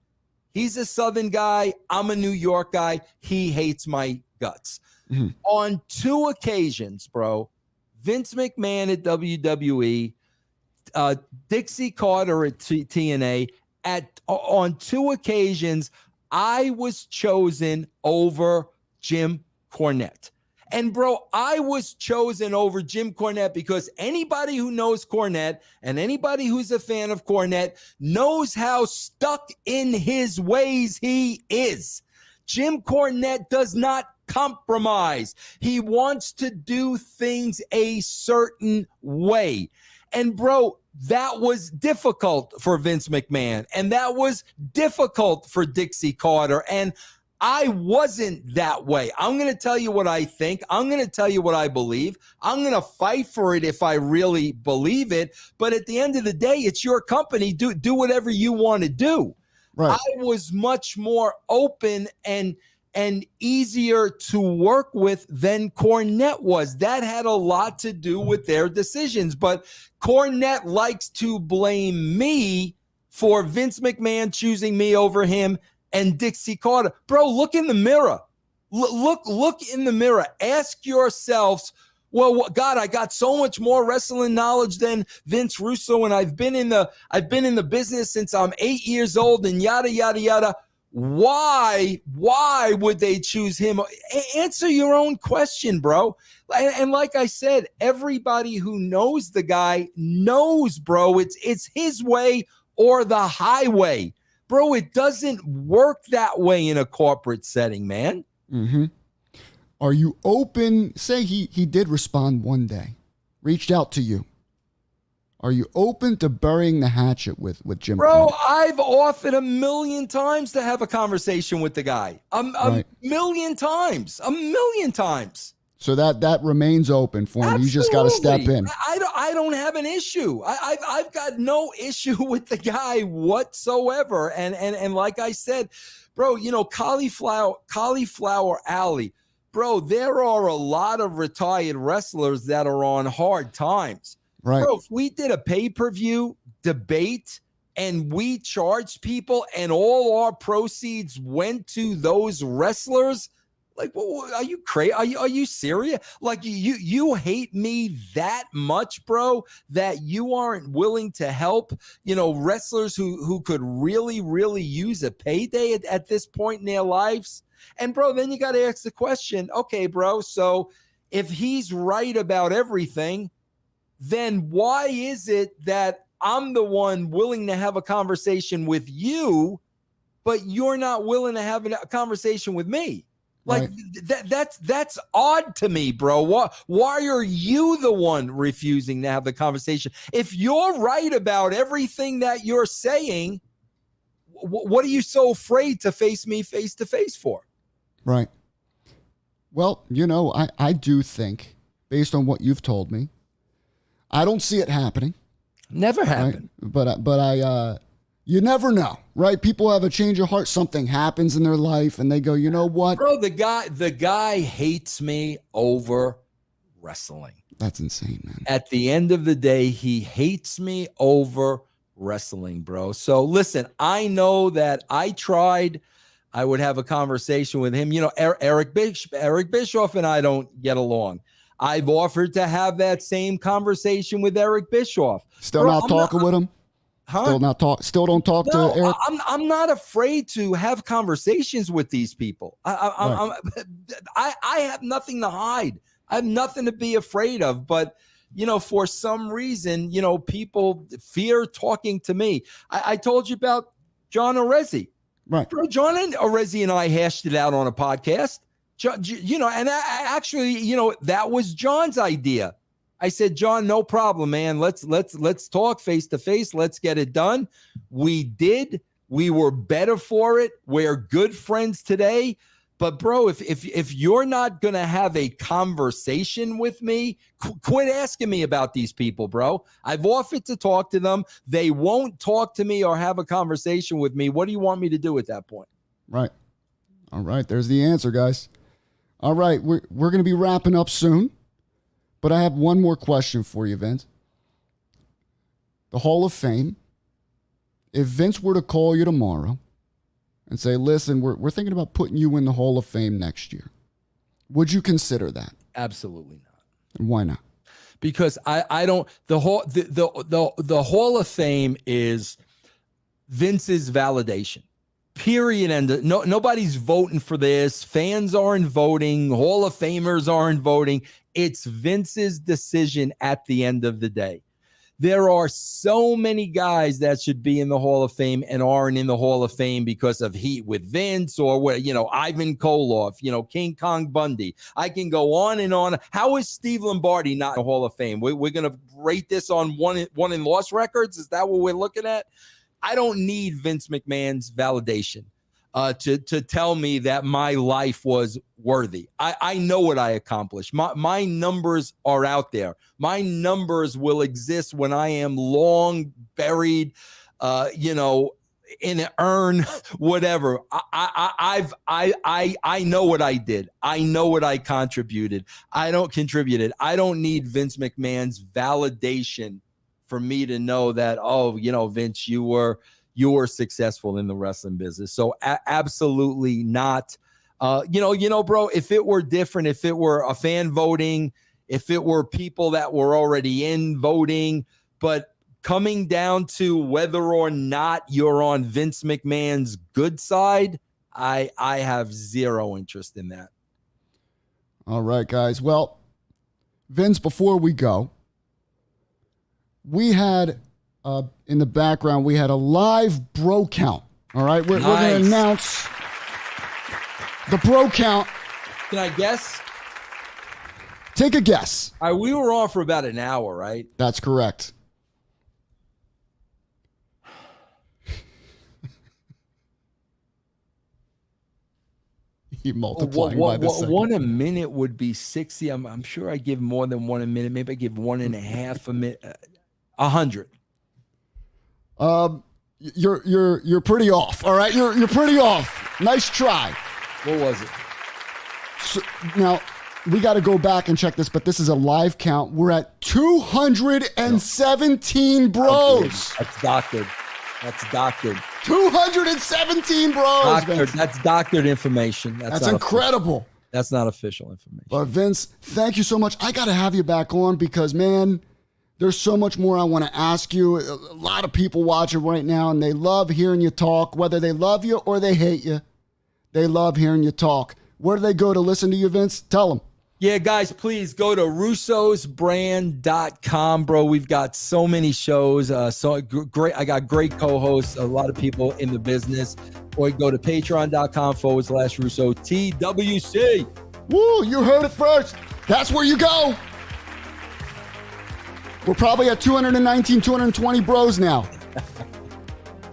he's a Southern guy. I'm a New York guy. He hates my guts. Mm-hmm. On two occasions, bro, Vince McMahon at WWE, Dixie Carter at TNA, on two occasions, I was chosen over Jim Cornette. And, bro, I was chosen over Jim Cornette because anybody who knows Cornette and anybody who's a fan of Cornette knows how stuck in his ways he is. Jim Cornette does not compromise. He wants to do things a certain way. And bro, that was difficult for Vince McMahon, and that was difficult for Dixie Carter. And I wasn't that way. I'm going to tell you what I think. I'm going to tell you what I believe. I'm going to fight for it if I really believe it. But at the end of the day, it's your company. Do whatever you want to do. Right. I was much more open and easier to work with than Cornette was. That had a lot to do with their decisions. But Cornette likes to blame me for Vince McMahon choosing me over him and Dixie Carter. Bro, look in the mirror. Look in the mirror. Ask yourselves, well, God, I got so much more wrestling knowledge than Vince Russo, and I've been in the business since I'm 8 years old, and yada yada yada. Why would they choose him? Answer your own question, bro. And like I said, everybody who knows the guy knows, bro, it's his way or the highway. Bro, it doesn't work that way in a corporate setting, man. Mm-hmm. Are you open? Say he did respond one day, reached out to you. Are you open to burying the hatchet with Jim Bro, Cornette? I've offered 1,000,000 times to have a conversation with the guy. A million times. So that remains open for him. Absolutely. You just got to step in. I don't have an issue. I've got no issue with the guy whatsoever. And like I said, bro, Cauliflower Alley. Bro, there are a lot of retired wrestlers that are on hard times. Right. Bro, if we did a pay-per-view debate and we charged people and all our proceeds went to those wrestlers, like, are you crazy? Are you serious? Like, you hate me that much, bro, that you aren't willing to help, wrestlers who could really, really use a payday at this point in their lives? And, bro, then you got to ask the question, okay, bro, so if he's right about everything, then why is it that I'm the one willing to have a conversation with you, but you're not willing to have a conversation with me? Like, right. That's odd to me, bro. Why are you the one refusing to have the conversation? If you're right about everything that you're saying, what are you so afraid to face me face to face for? Right. Well, I do think, based on what you've told me, I don't see it happening. Never happened. Right? But I you never know, right? People have a change of heart. Something happens in their life, and they go, you know what, bro? The guy hates me over wrestling. That's insane, man. At the end of the day, he hates me over wrestling, bro. So listen, I know that I tried. I would have a conversation with him. You know, Eric Bischoff and I don't get along. I've offered to have that same conversation with Eric Bischoff. Still not talking with him? Huh? Still don't talk to Eric? I'm not afraid to have conversations with these people. I have nothing to hide. I have nothing to be afraid of. But, you know, for some reason, you know, people fear talking to me. I told you about John Orezi. Right. Bro, John and Orezi and I hashed it out on a podcast. You know, and actually, you know, that was John's idea. I said, John, no problem, man. Let's talk face to face. Let's get it done. We did. We were better for it. We're good friends today. But bro, if you're not gonna have a conversation with me, quit asking me about these people, bro. I've offered to talk to them. They won't talk to me or have a conversation with me. What do you want me to do at that point? Right. All right. There's the answer, guys. All right. We're gonna be wrapping up soon, but I have one more question for you, Vince. The Hall of Fame. If Vince were to call you tomorrow and say, listen, we're thinking about putting you in the Hall of Fame next year, would you consider that? Absolutely not. And why not? Because I don't, the Hall of Fame is Vince's validation. Period. And nobody's voting for this. Fans aren't voting. Hall of Famers aren't voting. It's Vince's decision at the end of the day. There are so many guys that should be in the Hall of Fame and aren't in the Hall of Fame because of heat with Vince or what, you know, Ivan Koloff, you know, King Kong Bundy. I can go on and on. How is Steve Lombardi not in the Hall of Fame? We're going to rate this on won and loss records. Is that what we're looking at? I don't need Vince McMahon's validation to tell me that my life was worthy. I know what I accomplished. My numbers are out there. My numbers will exist when I am long buried, you know, in an urn, whatever. I know what I did. I know what I contributed. I don't need Vince McMahon's validation for me to know that, oh, you know, Vince, you were successful in the wrestling business. So absolutely not. You know, bro, if it were different, if it were a fan voting, if it were people that were already in voting, but coming down to whether or not you're on Vince McMahon's good side, I have zero interest in that. All right, guys. Well, Vince, before we go, we had in the background, we had a live bro count. All right, we're going to announce the bro count. Can I guess? Take a guess. All right, we were on for about an hour, right? That's correct. You multiplying by the second. One a minute would be 60. I'm sure I give more than one a minute. Maybe I give 1.5 a minute. 100. You're pretty off. All right, you're pretty off. Nice try. What was it? So, now we got to go back and check this, but this is a live count. We're at 217 bros. That's doctored. 217 bros. Doctored. That's doctored information. That's incredible. Official. That's not official information. But Vince, thank you so much. I got to have you back on because, man, there's so much more I want to ask you. A lot of people watching right now, and they love hearing you talk. Whether they love you or they hate you, they love hearing you talk. Where do they go to listen to you, Vince? Tell them. Yeah, guys, please go to russosbrand.com, bro. We've got so many shows. So great. I got great co-hosts, a lot of people in the business. Or go to patreon.com/Russo TWC. Woo, you heard it first. That's where you go. We're probably at 219, 220 bros now.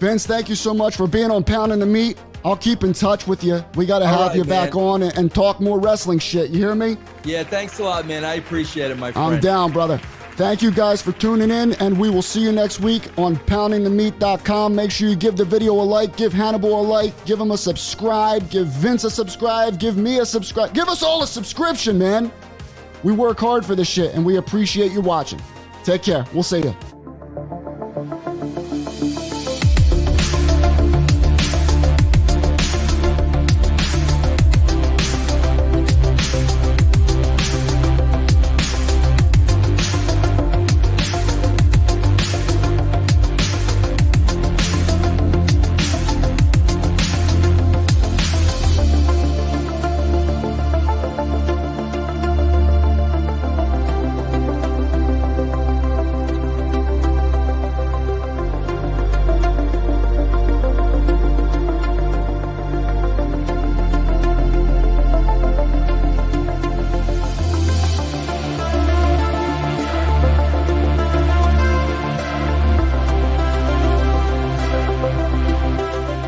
Vince, thank you so much for being on Pounding the Meat. I'll keep in touch with you. We got to have you back on and talk more wrestling shit. You hear me? Yeah, thanks a lot, man. I appreciate it, my friend. I'm down, brother. Thank you guys for tuning in, and we will see you next week on poundingthemeat.com. Make sure you give the video a like, give Hannibal a like, give him a subscribe, give Vince a subscribe, give me a subscribe. Give us all a subscription, man. We work hard for this shit, and we appreciate you watching. Take care. We'll see you.